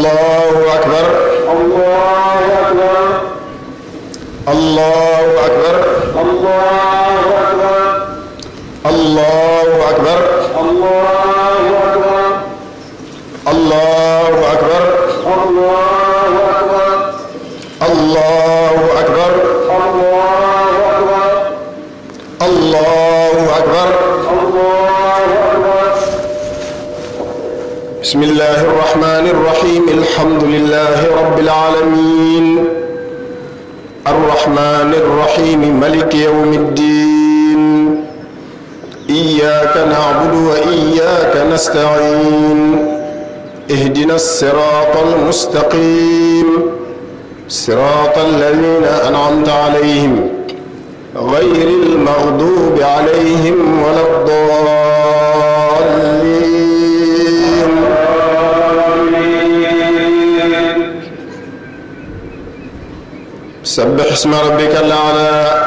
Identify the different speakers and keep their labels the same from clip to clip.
Speaker 1: الله أكبر الله أكبر الله أكبر الله أكبر الله أكبر الله أكبر الله أكبر الله أكبر بسم الله الرحمن الرحيم الحمد لله رب العالمين الرحمن الرحيم ملك يوم الدين إياك نعبد وإياك نستعين اهدنا الصراط المستقيم صراط الذين أنعمت عليهم غير المغضوب عليهم ولا الضالين سبح اسم ربك الأعلى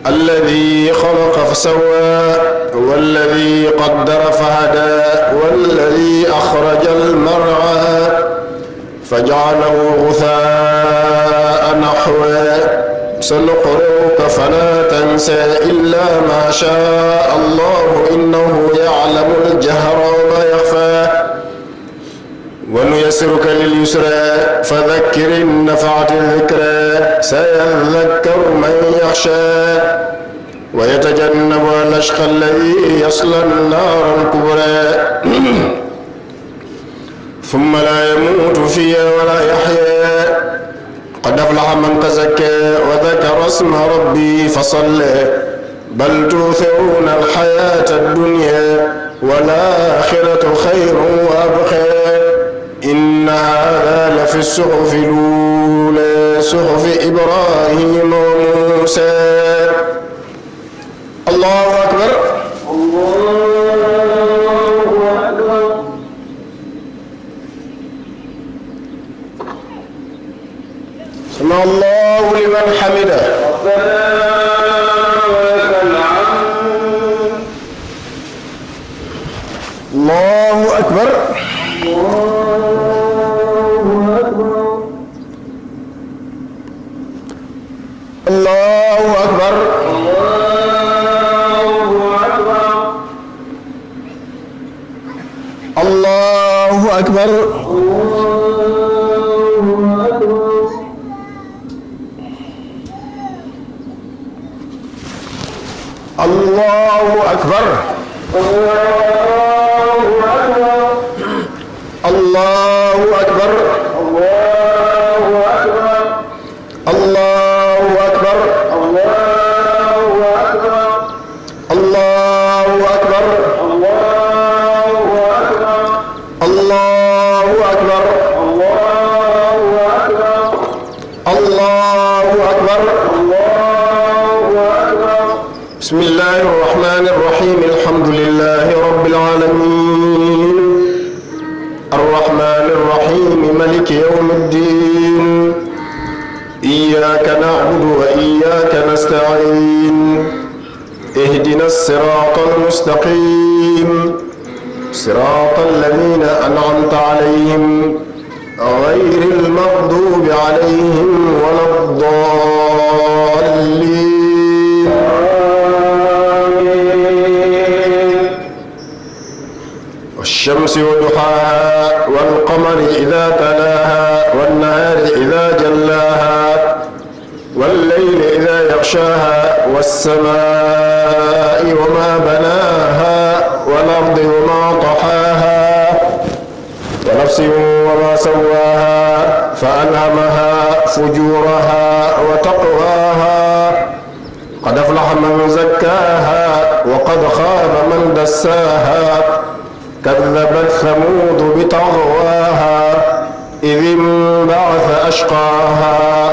Speaker 1: الذي خلق فسوى والذي قدر فهدى والذي أخرج المرعى فجعله غثاء نحوا سنقرئك فلا تنسى إلا ما شاء الله إنه يعلم الجهر وما يخفى ونيسرك لليسرى فذكر إن نفعت الذكرى سيذكر من يخشى ويتجنبها الأشقى الذي يصلى النار الكبرى ثم لا يموت فيها ولا يحيا قد أفلح من تزكى وذكر اسم ربي فصلى بل تؤثرون الحياة الدنيا والآخرة خير وأبقى إن هذا لفي الصحف الأولى صحف إبراهيم وموسى الله أكبر الله أكبر سمع الله لمن حمده ربنا ولك الحمد الله أكبر الله أكبر الله أكبر الله أكبر الله أكبر الله أكبر الله أكبر الله أكبر الله أكبر بسم الله الرحمن الرحيم الحمد لله رب العالمين الرحمن الرحيم ملك يوم الدين إياك نعبد وإياك نستعين اهدنا الصراط المستقيم صراط الذين أنعمت عليهم غير المغضوب عليهم ولا الضالين والشمس وضحاها والقمر إذا تلاها والنهار إذا جلاها والليل إذا يغشاها والسماء وما بناها والأرض وما طحاها ونفس وما سواها فألهمها فجورها وتقواها قد أفلح من زكاها وقد خاب من دساها كذبت ثمود بطغواها إذ انبعث أشقاها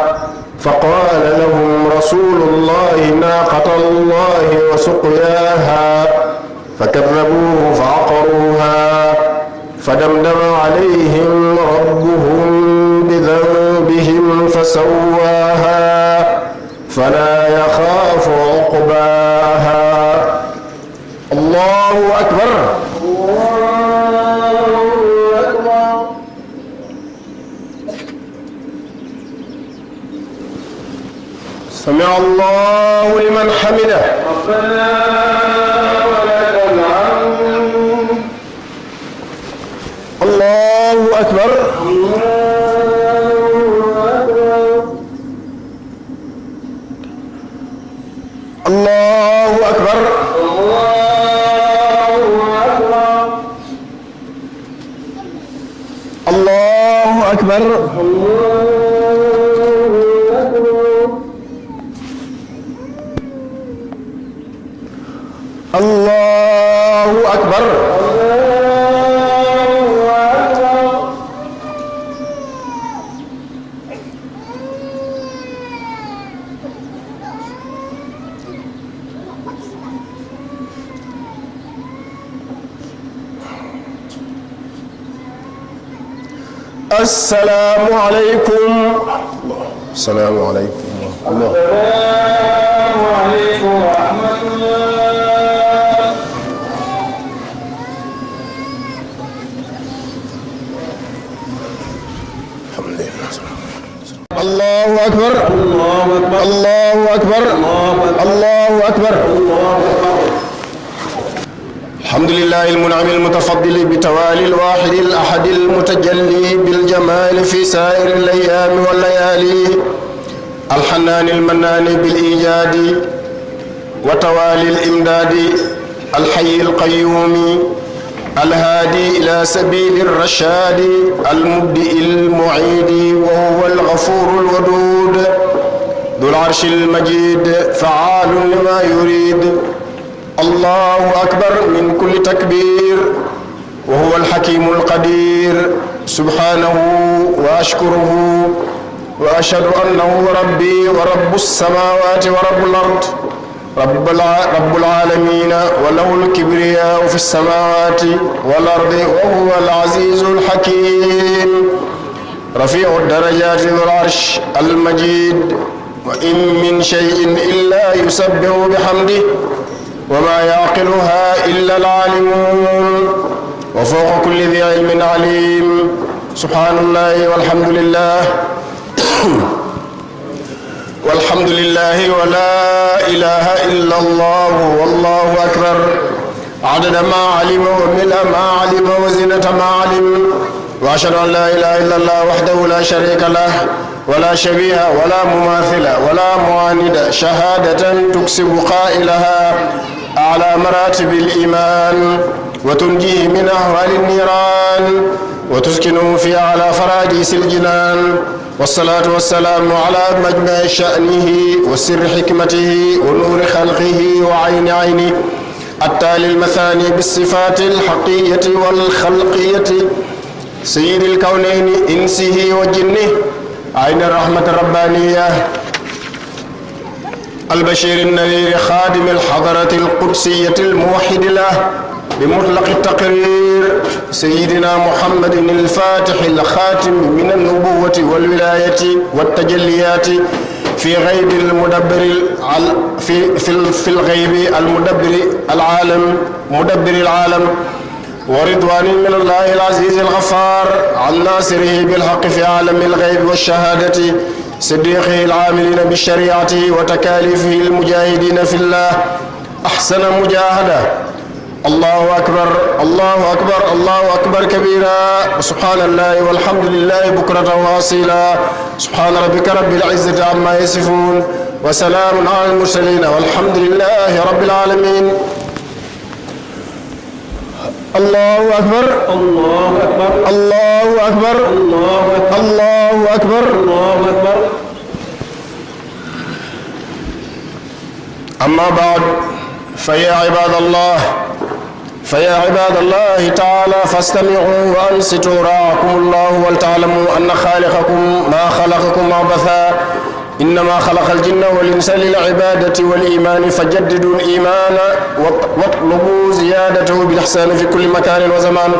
Speaker 1: فقال لهم رسول الله ناقة الله وسقياها فكذبوه فعقروها فدمدم عليهم ربهم بذنبهم فسواها فلا يخاف عقباها الله أكبر الله أكبر سمع الله لمن حمده
Speaker 2: ربنا ولك الحمد
Speaker 1: الله أكبر الله أكبر الله أكبر الله أكبر السلام عليكم. السلام عليكم ورحمة الله.
Speaker 2: السلام عليكم ورحمة الله.
Speaker 1: الحمد لله. الله أكبر
Speaker 2: الله أكبر
Speaker 1: الله أكبر الله أكبر. الحمد لله المنعم المتفضل بتوالي الواحد الأحد المتجلي بالجمال في سائر الأيام والليالي، الحنان المنان بالإيجاد وتوالي الإمداد، الحي القيوم الهادي إلى سبيل الرشاد، المبدئ المعيد وهو الغفور الودود، ذو العرش المجيد فعال لما يريد. الله أكبر من كل تكبير، وهو الحكيم القدير سبحانه، وأشكره وأشهد أنه ربي ورب السماوات ورب الأرض، رب العالمين، وله الكبرياء في السماوات والأرض، وهو العزيز الحكيم رفيع الدرجات ذو العرش المجيد. وإن من شيء إلا يسبح بحمده وما يعقلها إلا العالمون، وفوق كل ذي علم عليم. سبحان الله والحمد لله والحمد لله ولا إله إلا الله والله أكبر، عدد ما علم وملء ما علم وزنة ما علم. وأشهد أن لا إله إلا الله وحده لا شريك له ولا شبيه ولا مماثل ولا معاند، شهادة تكسب قائلها أعلى مراتب الإيمان وتنجيه من أهوال النيران وتسكنه في أعلى فراديس الجنان. والصلاة والسلام على مجمع شأنه وسر حكمته ونور خلقه وعين عينه، التالي المثاني بالصفات الحقية والخلقية، سيد الكونين إنسه وجنه، عين الرحمة الربانية، البشير النذير، خادم الحضرة القدسية الموحد له بمطلق التقرير، سيدنا محمد الفاتح الخاتم من النبوة والولاية والتجليات في غيب المدبر في الغيب المدبر العالم مدبر العالم، ورضوان من الله العزيز الغفار عن ناصره بالحق في عالم الغيب والشهادة، صديقه العاملين بالشريعة وتكاليفه المجاهدين في الله أحسن مجاهدة. الله أكبر الله أكبر الله أكبر كبيرا، وسبحان الله والحمد لله بكرة وأصيلا. سبحان ربك رب العزة عما يصفون وسلام على المرسلين والحمد لله رب العالمين. الله أكبر
Speaker 2: الله أكبر
Speaker 1: الله أكبر
Speaker 2: الله أكبر
Speaker 1: الله أكبر.
Speaker 2: الله أكبر.
Speaker 1: أما بعد، فيا عباد الله تعالى فاستمعوا وأنصتوا رعاكم الله، ولتعلموا أن خالقكم ما خلقكم عبثا، إنما خلق الجن والإنس للعبادة والإيمان، فجددوا الإيمان واطلبوا زيادته بالإحسان في كل مكان وزمان.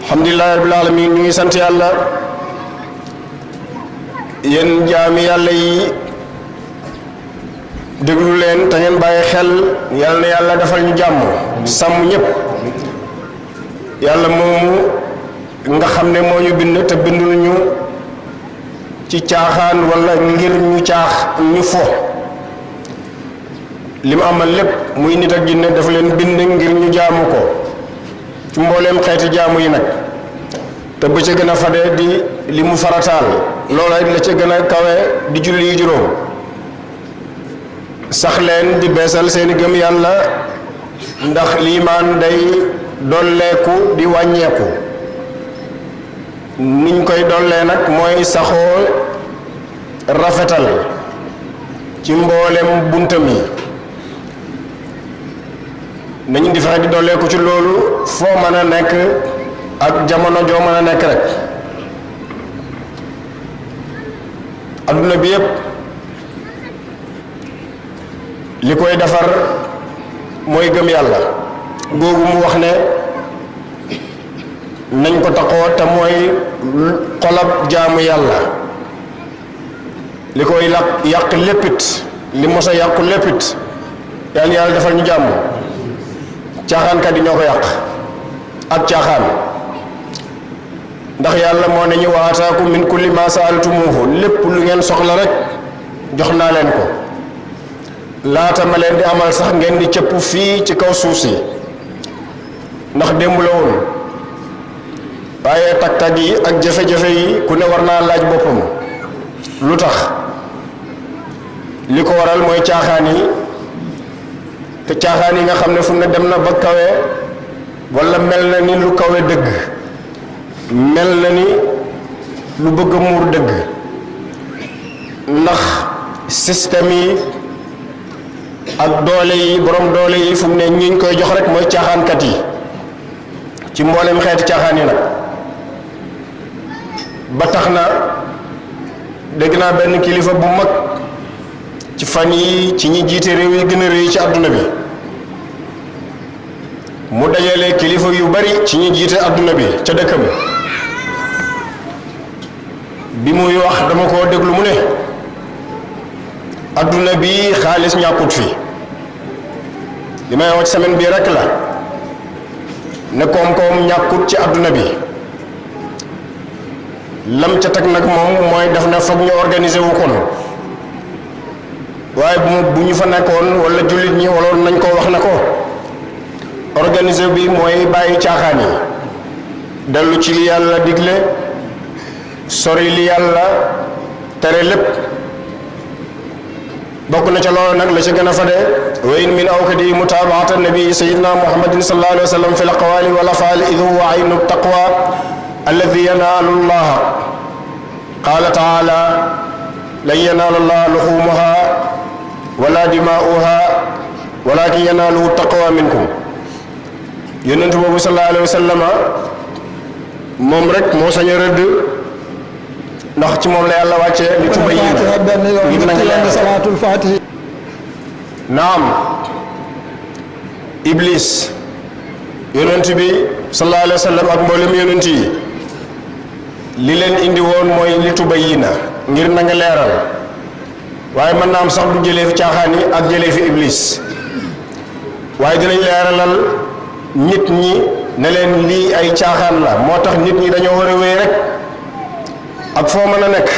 Speaker 1: الحمد لله رب العالمين. ñu ngi sant Yàlla, yéen jaami Yàlla yi déglu leen te ngeen bàyyi xel. yàlla na yàlla defal ñu jàmm, sàmm ñëpp. yàlla moomu nga xam ne moo ñu bind te bindul ñu ci caaxaan wala ngir ñu fo li mu amal lépp muy nit ak jinne dafa leen bind ngir ñu jaamu ko ci mbooleem xeeti jaamu yi nag te ba ca gën a fade di li mu farataal loola la ca gën a kawe di julli yu juróom sax leen di beesal seeni gëm yàlla ndax liimaan day dolleeku di wàññeeku niñ koy dollee nag mooy saxoo rafetal ci mboolem buntam yi nañu di fexe di dolleeku ci loolu foo mën a nekk ak jamono joo mën a nekk rek adduna bi yépp li koy defar mooy gëm yàlla googu mu wax ne nañ ko taxoo te mooy xolab jaamu yàlla li koy yàq léppit li mos a yàqu léppit yàlla defal ñu jàmm caaxaankat yi ñoo ko yàq ak caaxaan ndax yàlla moo ne ñu wa ataakum min kulli ma saaltumuhu lépp lu ngeen soxla rek jox naa leen ko laata ma leen di amal sax ngeen di cëpp fii ci kaw suuf si ndax démb la woon waaye tag-tag yi ak jafe-jafe yi ku ne war naa laaj boppam lu tax li ko waral mooy caaxaan yi te caaxaan yi nga xam ne fu ne dem na ba kawe wala mel na ni lu kawe dëgg mel na ni lu bëgg a muur dëgg ndax système yi ak doole yi borom doole yi fu mu ne ñi ñu koy jox rek mooy caaxaankat yi ci mboolem xeeti caaxaan yi nag ba tax na dégg naa benn kilifa bu mag ci fan yi ci ñi jiite réew yi gën a rëy ci àdduna bi mu dajale kilifa yu bari ci ñi jiite àdduna bi ca dëkkam bi muy wax dama ko déglu mu ne àdduna bi xaalis ñàkkut fi li may wax semaine bii rek la ne koom-koom ñàkkut ci àdduna bi lam ca teg nag moom mooy def na foog ñu organiser wu kon waaye bu ñu fa nekkoon wala jullit ñi waloon nañ ko wax na ko organiser bi mooy bàyyi caaxaan yi dellu ci li yàlla digle sori li yàlla tere lépp bokk na ca loolu nag la ca gën a fade wa in min awkadi mutaabaata nabi sayidina muhammadin sallallahu alayhi wa sallam fi l aqwali wal afaali id huwa aynu taqwa alladi yanaalu llaha qaala taala lan yanaala llaha luxumuha wala dimaa'uha walakin yanaaluhu taqwa minkum yonent boobu sallallahu alayhi wa sallama moom rek moo sañ a rëdd ndax ci moom la yàlla wàcce li tubayyina ngir na nga leeral naam iblis yonent bi sallallahu alayhi wa sallam ak mboolem yonent yi li leen indi woon mooy li tubayyina ngir na nga leeral waaye mën naa am sax du jëlee fi caaxaan yi ak jëlee fi iblis waaye dinañ leeralal nit ñi ne leen lii ay caaxaan la moo tax nit ñi dañoo war a wéy rek ak foo mën a nekk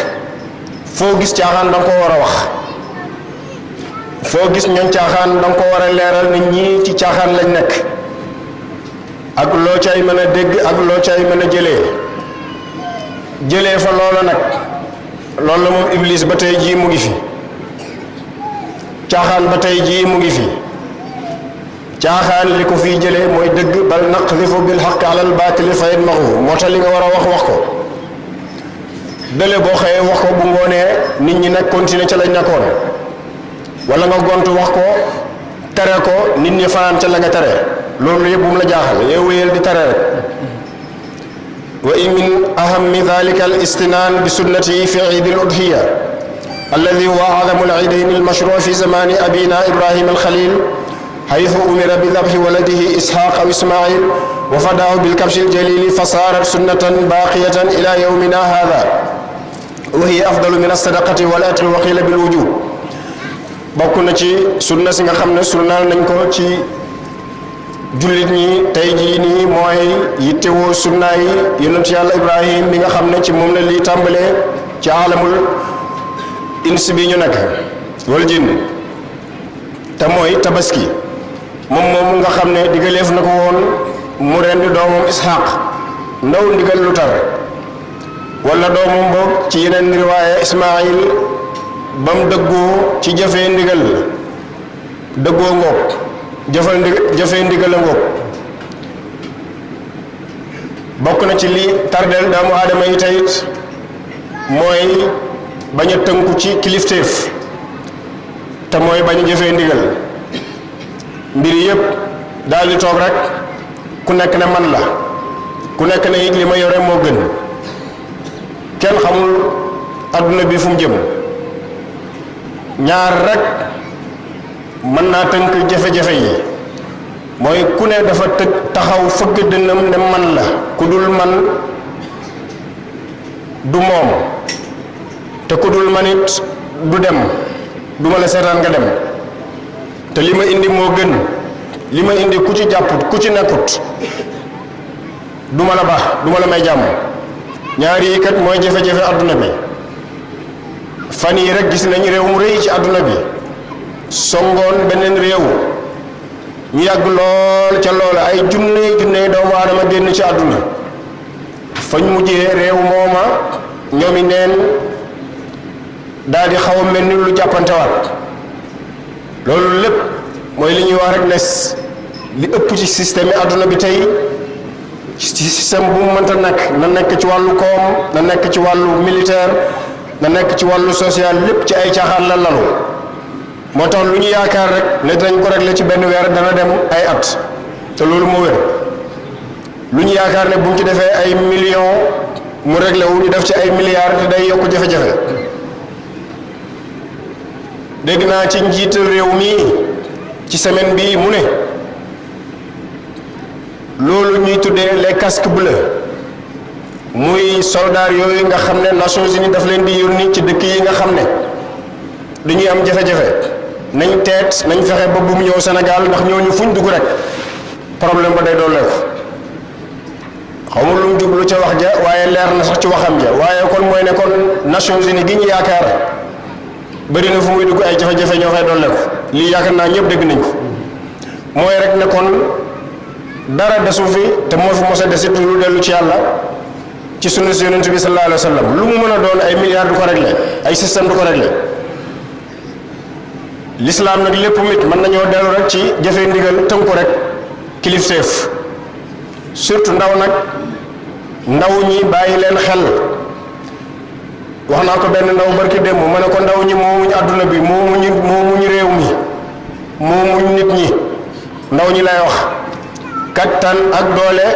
Speaker 1: foo gis caaxaan da nga ko war a wax foo gis ñoom caaxaan da nga ko war a leeral nit ñi ci caaxaan lañ nekk ak loo cay mën a dégg ak loo cay mën a jëlee fa loola nag loolu la moom iblis ba tey jii mu ngi fi caaxaan ba tey jii mu ngi fi caaxaan li ko fiy jëlee mooy dëgg bal naqdifu bil haqqi alal baatili fa yadmaghuhu moo tax li nga war a wax ko dële boo xëyee wax ko bu ngoonee nit ñi nag continuer ca lañ nekkoon wala nga gontu wax ko tere ko nit ñi fanaan ca la nga tere loolu yëpp bu mu la jaaxal yow wéyal di tere rek wa in min ahammi dhalika al istinaan bi sunnati fi iid al udhiya alladi huwa a'zamu al iidayn al mashru' fi zamani abina ibrahim al khalil حيث أمر بذبح ولده إسحاق أو إسماعيل وفداه بالكبش الجليل فصارت سنة باقية إلى يومنا هذا وهي أفضل من الصدقة والأجر وقيل بالوجوب bokk na ci sunna si nga xam ne sunnaal nañ ko ci jullit ñi tey jii nii mooy yittewoo sunnaay yonent yàlla Ibrahim bi nga xam ne ci moom la lii tàmbalee ci alamul ins bi ñu nekk wal jinn te mooy tabaski moom moomu nga xam ne digaleef na ko woon mu rendi doomam Isxaaq ndaw ndigal lu tar wala doomam boog ci yeneen riwaaya Ismaayil ba mu dëggoo ci jëfee ndigal dëggoo ngoog jëfee ndigal a ngoog bokk na ci li tardeel doomu aadama yi tayit mooy bañ a tënku ci kilifteef te mooy bañ a jëfee ndigal mbir yépp daal di toog rek ku nekk ne man la ku nekk ne it li ma yore moo gën kenn xamul adduna bi fu mu jëm ñaar rek mën naa tënk jafe-jafe yi mooy ku ne dafa taxaw fëgg dënnam ne man la ku dul man du moom te ku dul man it du dem du ma la seetaan nga dem te li ma indi moo gën li ma indi ku ci jàpput ku ci nekkut du ma la baax du ma la may jàmm ñaar yi kat mooy jafe-jafe adduna bi fan yi rek gis nañu réew mu rëy ci adduna bi songoon beneen réew ñu yàgg lool ca loola ay junne doomu aadama génn ci àdduna fañ mujjee réew mooma ñoomi neen daal di xaw a mel ni lu jàppantewaat loolu lépp mooy li ñuy wax rek ne li ëpp ci système yi àdduna bi tey ci système bu mu mënta nekk na nekk ci wàllu koom na nekk ci wàllu militaire na nekk ci wàllu social lépp ci ay caaxaan la lalu moo tax lu ñu yaakaar rek ne dinañ ko régler ci benn weer dana dem ay at te loolu moo wér lu ñu yaakaar ne bu ñu ci defee ay millions mu réglé wu ñu def ci ay milliards te day yokk jafe-jafe dégg naa ci njiital réew mi ci semaine bii mu ne loolu ñuy tuddee les casques bleus muy soldats yooyu nga xam ne Nations Unies daf leen di yónni ci dëkk yi nga xam ne dañuy am jafe-jafe nañ teet nañ fexe ba bu mu ñëw Sénégal ndax ñooñu fuñ dugg rek problème ba day dooleeku xaw ma lu mu jublu ca wax ja waaye leer na sax ci waxam ja waaye kon mooy ne kon Nations Unies gi ñu yaakaar bëri na fu muy dugg ay jafe-jafe ñoo fay dooleeku lii yaakaar naa ñëpp dégg nañ ko mooy rek ne kon dara desu fi te moo fi mos a desit lu dellu ci yàlla ci sunna si yonent bi sallallahu alayhi wa sallam lu mu mën a doon ay milliards du ko réglé ay système du ko réglé l'islam nag lépp mit mën nañoo dellu rek ci jëfe ndigal tënku rek kilifteef surtout ndaw ñi bàyyi leen xel wax naa ko benn ndaw barki démb ma ne ko ndaw ñi moomuñ àdduna bi moomuñ réew mi moomuñ nit ñi ndaw ñi lay wax kattan ak doole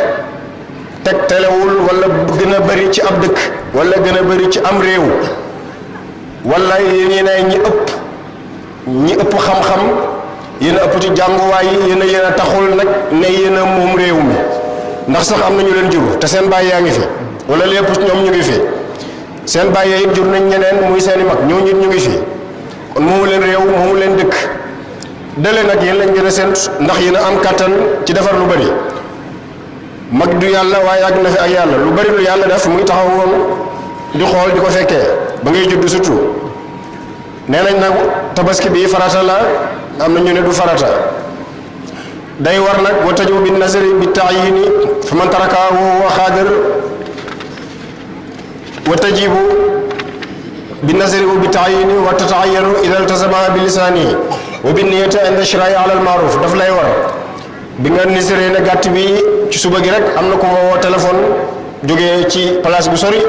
Speaker 1: teg telewul wala gën a bëri ci ab dëkk wala gën a bëri ci am réew wala yéen ñi ëpp xam-xam yéen a ëpp ci jànguwaay yi yéen a taxul nag ne yéen a moom réew mi ndax sax am na ñu leen jur te seen baay yaa ngi fi wala lépp ñoom ñu ngi fi seen baay it jur nañ ñeneen muy seeni mag ñoo ñu ngi fi kon moomu leen réew moomu leen dëkk dale nag yéen lañ gën a seen ndax yéen a am kàttan ci defar lu bari mag du yàlla waaye yàgg na fi ak yàlla lu bari lu yàlla def muy taxaw woon di xool di ko fekkee ba ngay judd surtout nee nañ nag tabaski bi farata la am na ñu ne du farata day war nag wa taju bi nazari bi taayini fa man taraka wa xaadir wa tajibu bi nazari bi taayini wa tatayanu ida iltasama bi lisaani wa bi niyati inda shiraay ala al maaruf daf lay war bi nga niséré ne gàtt bi ci suba gi rek am na ko ma woo téléphone jógee ci place bu sori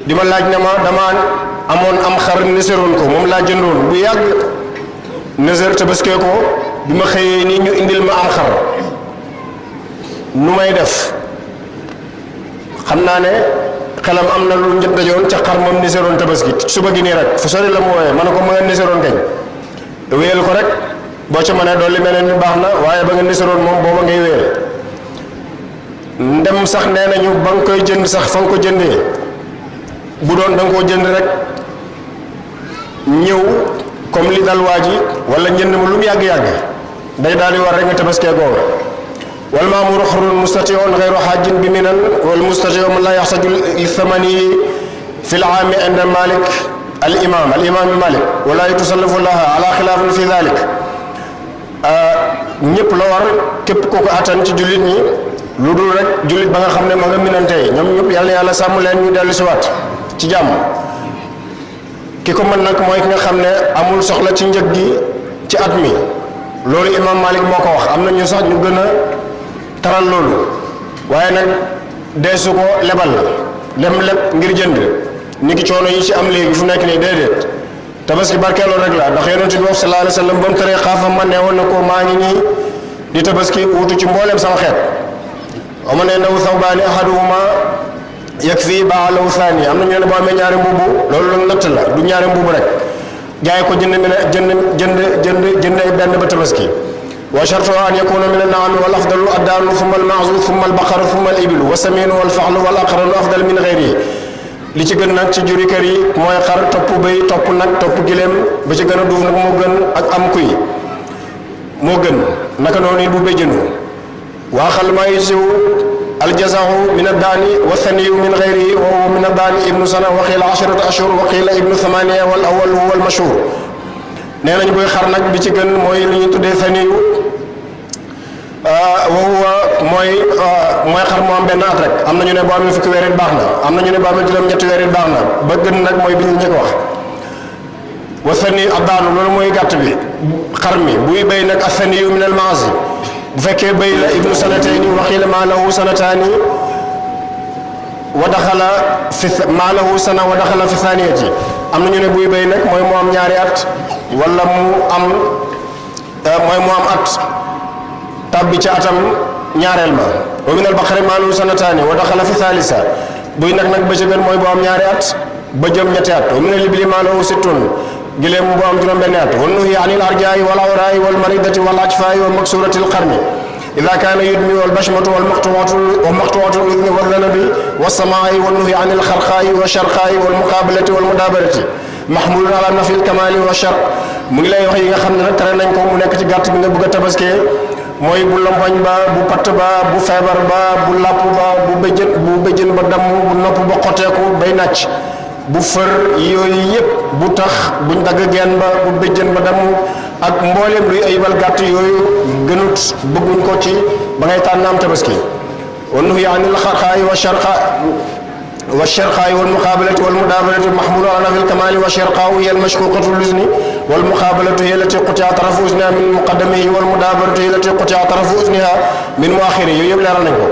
Speaker 1: di ma laaj ne ma dama amoon am xar niséroon ko moom laa jëndoon bu yàgg nisér tabaskee ko bi ma xëyee nii ñu indil ma am xar nu may def xam naa ne xelam am na lu njët dajoon ca xar moom niséroon tabaski suba gi nii rek fu sori la mu wooyee ma ne ko ma nga niséroon kañ wéyal ko rek boo ca mënee dolli meneen ni baax na waaye ba nga niséroon moom booba ngay wéyal ndem sax nee nañu ba nga koy jënd sax fa nga ko jëndee bu doon da nga koo jënd rek ñëw comme li dal waa ji wala njënd ma lu mu yàgg-yàgg day daal di war rek nga tabaskee googa wal maamuru xurun mustatiun xayru xaajin bi minan wal mustatiun man laa yaxtaju li thamani fi l-aami inda Malik al-imam Malik wala yusallafu laha ala xilaafin fi dalik ñëpp la war képp kooku attan ci jullit ñi lu dul rek jullit ba nga xam ne ma nga minantey ñoom ñëpp yàlla sàmm leen ñu dellu si waat ci jàmm ki ko mën nag mooy ki nga xam ne amul soxla ci njëg gi ci at mi loolu imam Malik moo ko wax am na ñu sax ñu gën a taral loolu waaye nag deesu ko lebal leb ngir jënd ni ki coono yi ci am léegi fu nekk nii déedéet tabaski barkeeloo rek la ndax yonent bi sallallahu alayhi wa sallam ba mu teree xaafa ma ne woon na ko maa ngi nii di tabaski wuutu ci mbooleem sama xeet wa ma ne ndaw thawbaani ahaduhuma yakfi ba'alahu thani am na ñu ne boo amee ñaari mbubu loolu la natt la du ñaari mbubu rek jaay ko jënd ay benn ba tabaski wa shartu an yakuna min an-na'ami wal afdalu ad-daanu thumma al-ma'zu thumma al-baqaru thumma al-ibilu wa saminu wal faxlu wal aqranu afdal min ghayrihi li ci gën nag ci juri kër yi mooy xar topp bëy topp nag topp gileem ba ci gën a duuf nag moo gën ak am kuy moo gën naka noonu bu béjjënu waaxal ma yusiw aljazahu min addaani wa thaniyu min ghayrihi wa huwa min addaani ibnu sana wa qiila 10 ashhur wa qiila ibnu 8 wal awwal huwa al mashhur nee nañ buy xar nag bi ci gën mooy li ñuy tuddee thaniyu wa huwa mooy xar mu am benn at rek am na ñu ne boo amee fukki weer it baax na am na ñu ne boo amee juróom-ñetti weer it baax na ba gën nag mooy bi ñu njëkk wax wa thani addaanu loolu mooy gàtt bi xar mi buy béy nag athaniyu min al maasi bu fekkee béy la ibnu sanatayni wa qiila maa lahu sanataani wa daxala fi maa lahu sana wa daxala fi thaniyati am na ñu ne buy béy nag mooy mu am ñaari at wala mu am at tabbi ci atam ñaareel ma wa min al baqari maa lahu sanataani wa daxala fi thaalisa buy nag ba ci gën mooy bu am ñaari at ba jëm ñetti at wa min al ibili maa lahu sittun gileem bu am juróom-benni at wa nuhi anil arjaa'i wal awraa'i wal maridati wal ajfaa'i wa maksurati al qarni ida kaana yudmi wal bashmatu wal maqtuwatu al udni wal dhanabi was samaa'i wa nuhi anil xarqaa'i wa sharqaa'i wal muqaabalati wal mudaabarati mahmulun ala nafi al kamaali wa shar mu ngi lay wax yi nga xam ne nag tere nañ ko mu nekk ci gàtt bi nga bëgg a tabaskee mooy bu lompoñ ba bu patt ba bu feebar ba bu làpp ba bu béjjën ba damm bu nopp ba xoteeku bay nàcc bu fër yooyu yëpp bu tax buñ dagg geen ba bu béjjën ba damm ak mbooleem luy ayibal gàtt yooyu gënut bëgguñ ko ci ba ngay tànn am tabaski wa nuhi anil xarqaayi wa sharqaayi wal muqaabalati wal mudaabarati mahmulu ala nafil kamaali wa sharqaahu hiya al mashquqatu luzni wal muqaabalatu hiya allati qutia tarafu uzniha min muqaddamihi wal mudaabaratu hiya allati qutia tarafu uzniha min muaxirihi yooyu yëpp leeral nañ ko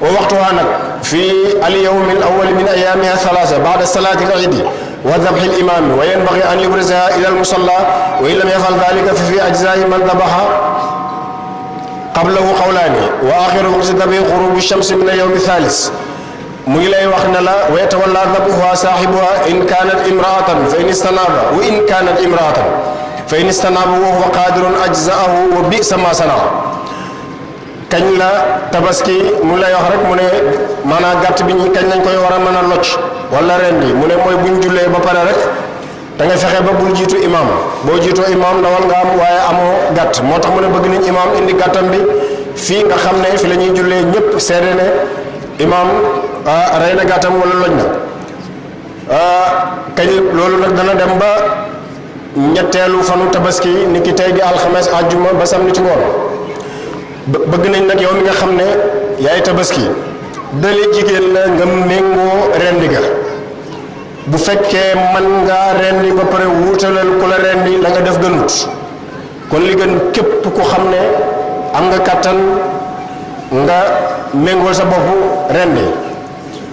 Speaker 1: wa waxtuha nag fi al yawmi al awwal min ayaamiha thalatha ba'da salaati al iidi wa dabhi al imaami wa yanbaghi an yubrizaha ila al musalla wa in lam yafal dhalika fa fi ajzaa'i man dabaha qablahu qawlaani wa axiru waqti dabi ghurubi shamsi min al yawmi thalis mu ngi lay wax ne la wa yatawalla dabuha saahibuha in kaanat imraatan fa in istanaaba wa in kaanat imraatan fa in istanaaba wa huwa qaadirun ajzaahu wa bi'sa ma sanaa kañ la tabaski mu lay wax rek mu ne maanaam gàtt bi ñi kañ lañ koy war a mën a locc wala rendi mu ne mooy buñ jullee ba pare rek da nga fexe ba bul jiitu imam boo jiitoo imam ndawal nga am waaye amoo gàtt moo tax mu ne bëgg nañ imam indi gàttam bi fii nga xam ne fi la ñuy jullee ñëpp seede ne imam rey na gàttam wala loj na kañ loolu nag dana dem ba ñetteelu fanu tabaski ni ki tey di alxames àjjuma ba samedi ci ngoon bëgg nañ nag yow mi nga xam ne yaay tabaski dale jigéen la nga méngoo rendi ga bu fekkee man ngaa rendi ba pare wuutalal ku la rendi la nga def gënut kon li gën képp ku xam ne am nga kattan nga méngool sa bopp rendi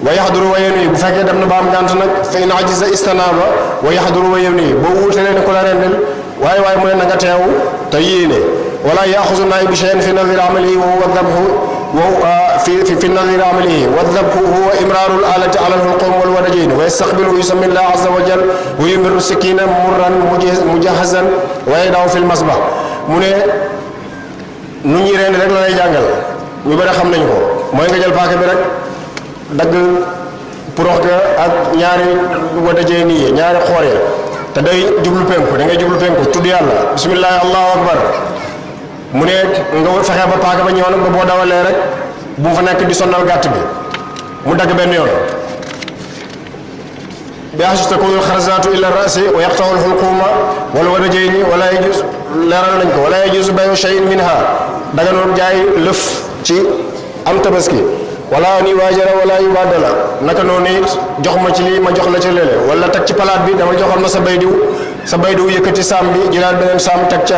Speaker 1: wa yaxduru wa yenu yi bu fekkee dem na ba am gànt nag fa in ajiza istanaaba wa yaxduru wa yenu yi boo wuutalee ne ku la rendil waaye mu ne na nga teew te yéene wala yaxuzu naa'ibu shay'an fi nadiri amalihi wa huwa dabhu fi nadiri amalihi wa dabhu huwa imraaru al-aalati ala al-hulqum wal wadajayn wa yastaqbilu yusammi Allah azza wa jal wa yumirru sikina murran mujahazan wa yadaw fi al-masbah mu ne nu ñuy rendi rek la lay jàngal ñu bëri xam nañ ko mooy nga jël paaka bi rek dagg purox ga ak ñaari wadajee nii ñaari xoor ya te day jublu penku da ngay jublu penku tudd yàlla bismillah allahu akbar mu ne nga fexe ba paaka ba ñëw nag ba boo dawalee rek bu fa nekk di sonnal gàtt bi mu dagg benn yoon بحيث تكون الخرزات إلى الرأس ويقطع الحلقوم والودجين ولا يجوز بيع شيء منها daganul jaay lëf ci am tabaski wala ni waajara wala yu baddala naka noonu it jox ma ci lii ma jox la ci lële wala teg ci palaat bi dama joxoon ma sa baydiw yëkkati saam bi jëlaat beneen saam teg ca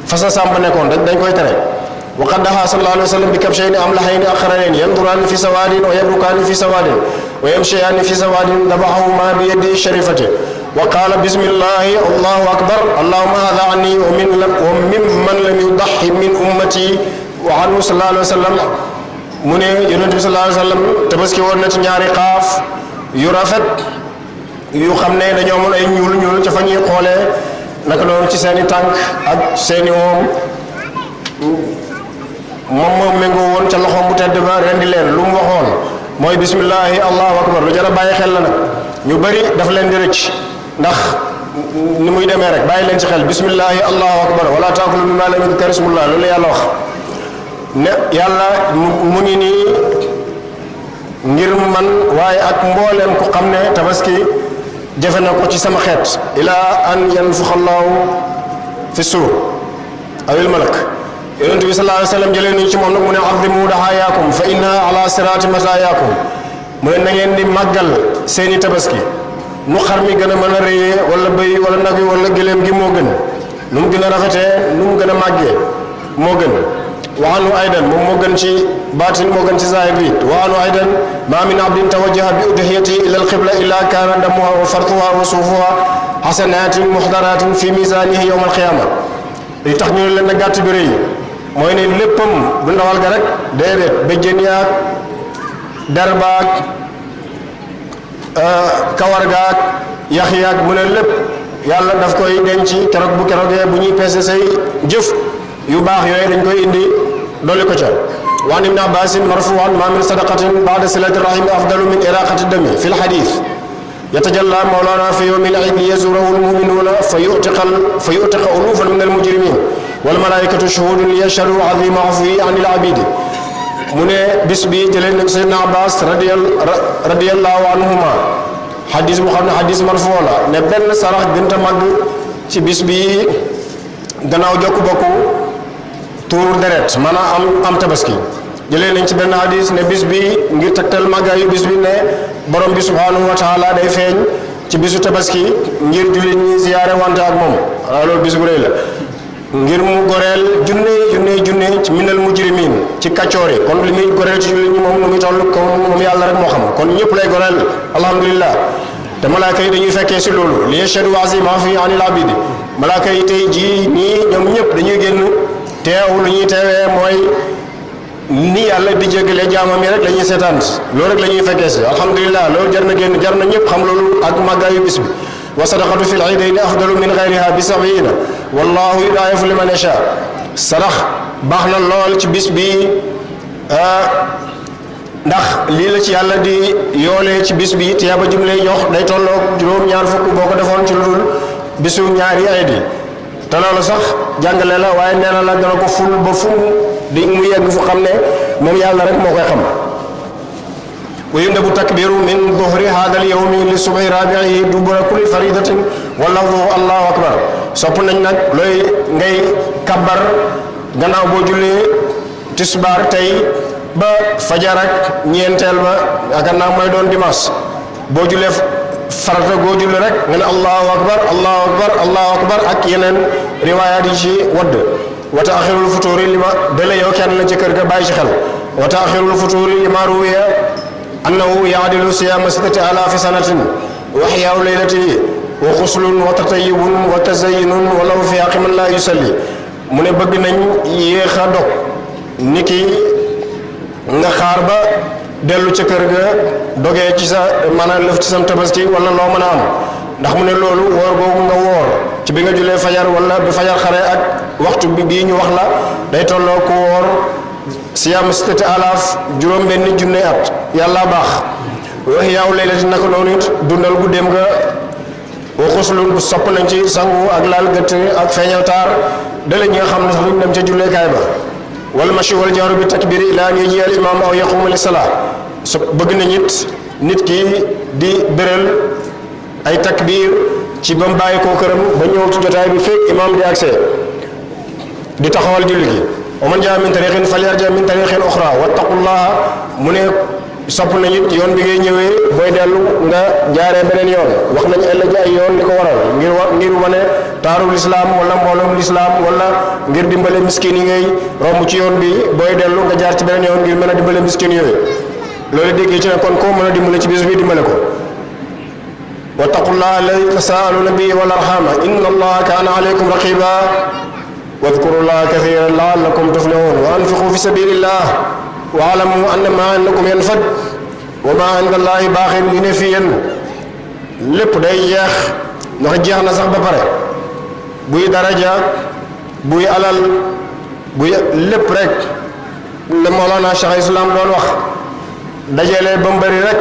Speaker 1: fa sa saam ba nekkoon dañ koy tere wa qad nahaa sallallahu alayhi wa sallam bi kabshayni amlahayni aqranayn yanduraani fi sawaadin wa yabrukaani fi sawaadin wa yamshiyaani fi sawaadin dabaxahuma bi yadi sharifati wa qaala bismillahi allahu akbar allahumma hada anni wa mimman lam yudaxi min ummati wa anhu sallallahu alayhi wa sallam mu ne yonent bi sallallahu alayhi wa sallam tabaski woon na ci ñaari xaaf yu rafet yu xam ne dañoo amoon ay ñuul ca fa ñuy xoolee naka noonu ci seeni tànk ak seeni woom moom moo méngoo woon ca loxoom bu tedd ba rendi leen lu mu waxoon mooy bismillahi allahu akbar lu jar a bàyyi xel la nag ñu bëri daf leen di rëcc ndax ni muy demee rek bàyyi leen ci xel bismillahi allahu akbar wala taakulu mimma lam yuzkar ismullah loolu yàlla wax ne yàlla mu ngi nii ngir man waaye ak mbooleem ku xam ne tabaski jafe na ko ci sama xeet ila an yanfuxa allahu fi suur awil malak yonent bi sallallahu alayhi wa sallam jëlee nañu ci moom nag mu ne azimu daxaayaakum fa inna ala siraati mataayakum mu ne na ngeen di màggal seeni tabaski nu xar mi gën a mën a réyee wala bëy wala nag yi wala gëléem gi moo gën nu mu gën a rafetee nu mu gën a màggee moo gën wa anu aydan moom moo gën ci baatin moo gën ci zahir bi wa anu aydan ma min abdin tawajjaha bi udhiyati ila alqibla illa kaana damuha wa fartuha wa suufuha xasanatin muxdaratin fi misanihi yowma alqiyama li tax ñu ne leen na gàtt bi rëy mooy ne léppam du ndawal ga rek déedéet béjjén yaag derbaag kawar gaag yax yaag mu ne lépp yàlla daf koy denc keroog bu keroogee bu ñuy peese say jëf yu baax yooyu dañ koy indi dolli ko ca waan ibn abbasin marfuan ma min sadaqatin ba'da silati rahim afdalu min iraqati dami fi lxadith yatajalla mawlana fi yawmi al-eid yazurahu almuminuna fa yu'tiqa ulufan min almujrimin wal malaikatu shuhudun li yashhadu azima afwi an al-abidi mu ne bis bi jëlee nañ Seydina Abbas radiyallahu anhuma xadis bu xam ne xadis marfu la ne benn sarax gënta màgg ci bis bi gannaaw jokk bokku tuur deret maanaam am tabaski jëlee nañ ci benn xadis ne bis bi ngir tegtal màggaayu bis bi ne borom bi subhanahu wa taala day feeñ ci bisu tabaski ngir jullit ñi ziyaare wante ak moom loolu bis bu rëy la ngir mu goreel junne ci minal mujrimin ci kàccoor yi kon li muy goreel ci jullit ñi moom nu muy toll ko moom yàlla rek moo xam kon ñëpp lay goreel alhamdulillah te malaaka yi dañuy fekkee si loolu li yashhadu azima fi anil abidi malaaka yi tey jii nii ñoom ñëpp dañuy génn teew lu ñuy teewee mooy ni yàlla di jéggale jaamam yi rek la ñuy seetaan loolu rek la ñuy fekkee si alhamdulillah loolu jar na génn jar na ñëpp xam loolu ak màggaayu bis bi wa sadaqatu fil iidayni afdalu min ghayriha bi sab'ina wallahu yudaa'ifu liman yasha sarax baax na lool ci bis bi ndax lii la ci yàlla di yoolee ci bis bi tiyaaba jum lay jox day tolloog juróom-ñaar fukk boo ko defoon ci lu dul bisu ñaari aydi te loolu sax jàngale la waaye nee na la dana ko ful ba fu di mu yegg fu xam ne moom yàlla rek moo koy xam wa yundabu takbiru min duhri hada al yawmi li subhi rabi'ihi dubura kulli faridatin wa lafdu allahu akbar sopp nañ nag looy ngay kabbar gannaaw boo jullee tisbaar tey ba fajar ak ñeenteel ba yaakaar naa mooy doon dimanche boo jullee farata goo julli rek nga ne allahu akbar allahu akbar allahu akbar ak yeneen riwaayaat yi ci wadd wa taaxirul futuuri li ma dala yow kenn la ci kër ga bàyyi ci xel wa taaxirul futuuri li ma ruwiya annahu yaadilu siyaama sittati alaafi sanatin wa ihyaaءu laylatihi wa xuslun wa tatayibun wa tazayinun walaw fi haqqi man laa yusalli mu ne bëgg nañ yéex a dog niki nga xaar ba dellu ca kër ga dogee ci sa maanaam lëf ci sam tabaski wala loo mën a am ndax mu ne loolu woor boobu nga woor ci bi nga julee fajar wala bi fajar xare ak waxtu bi bii ñu wax la day tolloo ku woor siyaam sittati alaaf juróom benn junne at yàlla baax wax yaaw laylati naka noonu it dundal guddeem nga wa xuslun bu sopp nañ ci sangu ak laal gëtt ak feeñal taar dala ñi nga xam ne sax duñ dem ca julleekaay ba wal mashi wal jahru bi takbiri ila an yajiya al imam aw yaqumu li salaa so bëgg nañ it nit ki di béral ay takbiir ci ba mu bàyyi koo këram ba ñëw ci jotaay bi fekk imaam di accès di taxawal julli gi wa man jaa min tariqin falyarja min tariqin uxra wattaqullaha mu ne sopp nañu yoon bi ngay ñëwee booy dellu nga jaaree beneen yoon wax nañu ëllëg ay yoon li ko waral ngir wane taarul islaam wala mbooloom lislaam wala ngir dimbale miskin yi ngay romb ci yoon bi booy dellu nga jaar ci beneen yoon ngir mën a dimbale miskin yooyu loolu déggee ci ne kon koo mën a dimbale ci bis bi dimbale ko wattaqullaha alladi tasaaluna bihi wal arhama inna allaha kaana alaykum raqiba wadkurullaha kathiran laallakum tuflihun wa anfiqu fi sabilillah waalamu anna ma indakum yanfad wa ma inda allahi baaxin li ne fi yéen lépp day jeex ndax jeex na sax ba pare buy daraja buy alal buy lépp rek le Mawlana Cheikh Islam doon wax dajale ba mu bëri rek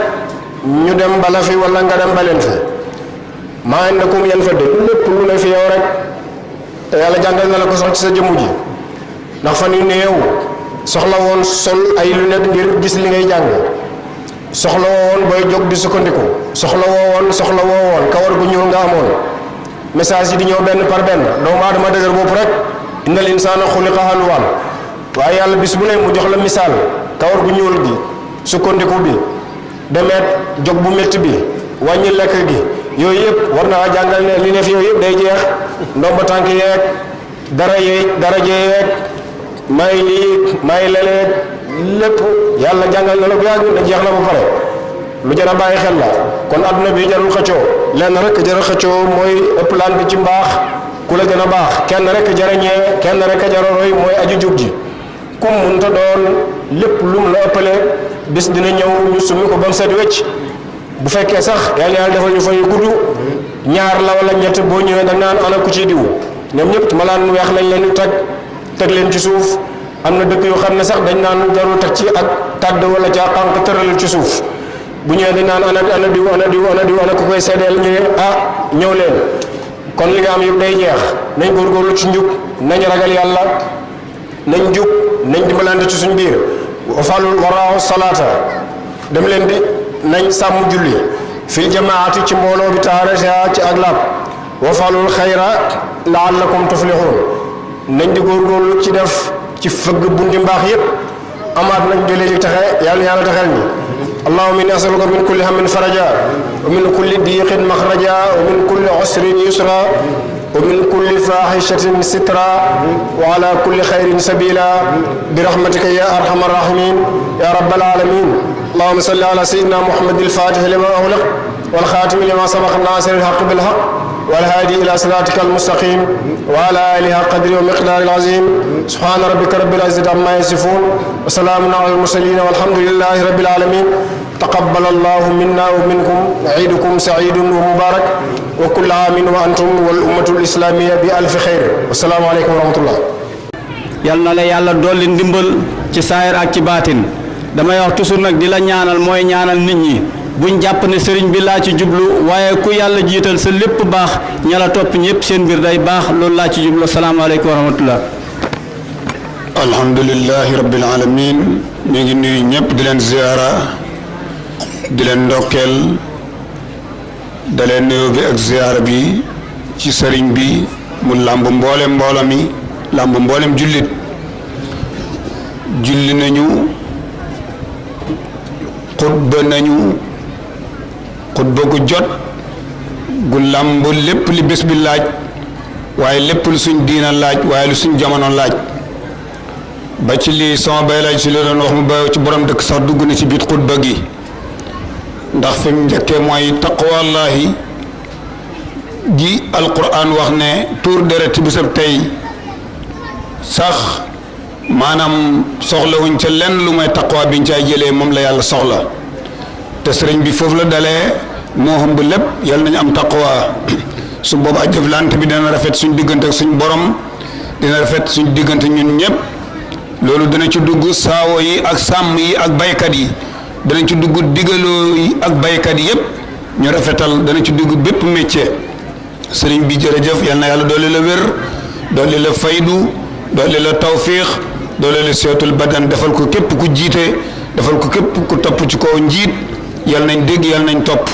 Speaker 1: ñu dem bala fi wala nga dem baleen fi maa indakum yanfad lépp lu ne fi yow rek te yàlla jàngal na la ko sax ci sa jëmm ji ndax fan yu néew soxla woon sol ay lunettes ngir gis li ngay jàng soxla woon booy jóg di sukkandiku soxla woon kawar gu ñuul nga amoon message yi di ñëw benn par benn doomu aadama dëgër bopp rek innal insaana xuliqa haluwaan waaye yàlla bis bu ne mu jox la misaal kawar gu ñuul gi sukkandiku bi demeet jóg bu métti bi wàññi lekk gi yooyu yëpp war naa jàngal ne li ne fi yooyu yëpp day jeex ndomba tànk yeeg daraje yeeg may lii may leleeg lépp yàlla jàngal na la bu yàgg na jeex na ba pare lu jar a bàyyi xel la kon adduna bi jarul xëccoo lenn rek jar a xëccoo mooy ëpplaan bi ci mbaax ku la gën a baax kenn rek jar a ñee kenn rek jar a roy mooy aju jub ji kum munta doon lépp lum la ëppale bis dina ñëw ñu summi ko ba mu set wecc bu fekkee sax yàlla defal ñu fa yu gudd ñaar la wala ñett boo ñëwee da naan ana ku ciy diw ñoom ñëpp malaan weex lañ leen di teg leen ci suuf am na dëkk yoo xam ne sax dañ naan jarul teg ci ak tàdd wala ca xànq tëral ci suuf bu ñëwee dañ naan ana diw ana ku koy seedeel ñu ne ñëw leen kon li nga am yëpp day jeex nañ góorgóorlu ci njub nañ ragal yàlla nañ jub nañ dimbalante ci suñ biir wafalul waraaw salaata dem leen di nañ sàmm julli fil jamaati ci mbooloo bi taarasa ci ak laab wafalul xayra laallakum tuflihun nañ di góorgóorlu ci def ci fëgg bunti mbaax yépp amaat nañ jëlee ci taxe yàlla taxel ñi allahumma inni as'aluka min kulli hammin faraja wa min kulli diiqin maxraja wa min kulli usrin yusra wa min kulli fahishatin sitra wa ala kulli xayrin sabila bi rahmatika ya arhamar rahimin ya rabbal alamin allahumma salli ala sayyidina muhammad al-fatih lima ughliq wal khatim lima sabaq nasir al-haqq bil haqq wal hadi ila siratika al-mustaqim wa ala alihi qadri wa miqdari al-azim subhana rabbika rabbil izzati amma yasifun wa salamun ala al-mursalin walhamdulillahi rabbil alamin taqabbal allahu minna wa minkum iidukum sa'idun wa mubarak wa kullu aamin wa antum wal ummatul islamiyya bi alfi xayr assalaamu aleykum wa rahmatullah
Speaker 2: yal na la yàlla dolli ndimbal ci saayir ak ci baatin damay wax toujours nag di la ñaanal mooy ñaanal nit ñi buñ jàpp ne sëriñ bi laa ci jublu waaye ku yàlla jiital sa lépp baax ña la topp ñëpp seen mbir day baax loolu laa ci jublu assalaamu aleykum wa rahmatullah
Speaker 3: alhamdulillahi rabbil alamin ñu ngi nuyu ñëpp di leen ziyaara di leen ndokkeel da leen nuyoo bi ak ziyaara bi ci sëriñ bi mu làmb mboolem mbooloo mi làmb mboolem jullit julli nañu xutba gu jot gu làmb lépp li bés bi laaj waaye lépp lu suñ diina laaj waaye lu suñ jamono laaj ba ci lii sama bay laaj si la doon wax mu ba ci borom dëkk sax dugg na ci biir xutba gi ndax fi mu njëkkee mooy taqwallahi gi alquran wax ne tuur deret bisab tey sax maanaam soxlawuñ ca lenn lu mooy taqwa biñ cay jëlee moom la yàlla soxla te sëriñ bi foofu la dalee moo xam bu lépp yàlla nañu am taqwa su boobaa jëflante bi dina rafet suñ diggante ak suñ borom dina rafet suñ diggante ñun ñëpp loolu dana ci dugg saawo yi ak sàmm yi ak baykat yi danañ ci dugg digaloo yi ak baykat yi yëpp ñu rafetal dana ci dugg bépp métier sëriñ bi jërëjëf yal na yàlla doole la wér doole la faydu doole la tawfiix doole la seetul badan defal ko képp ku jiite defal ko képp ku topp ci kaw njiit yal nañ dégg yal nañ topp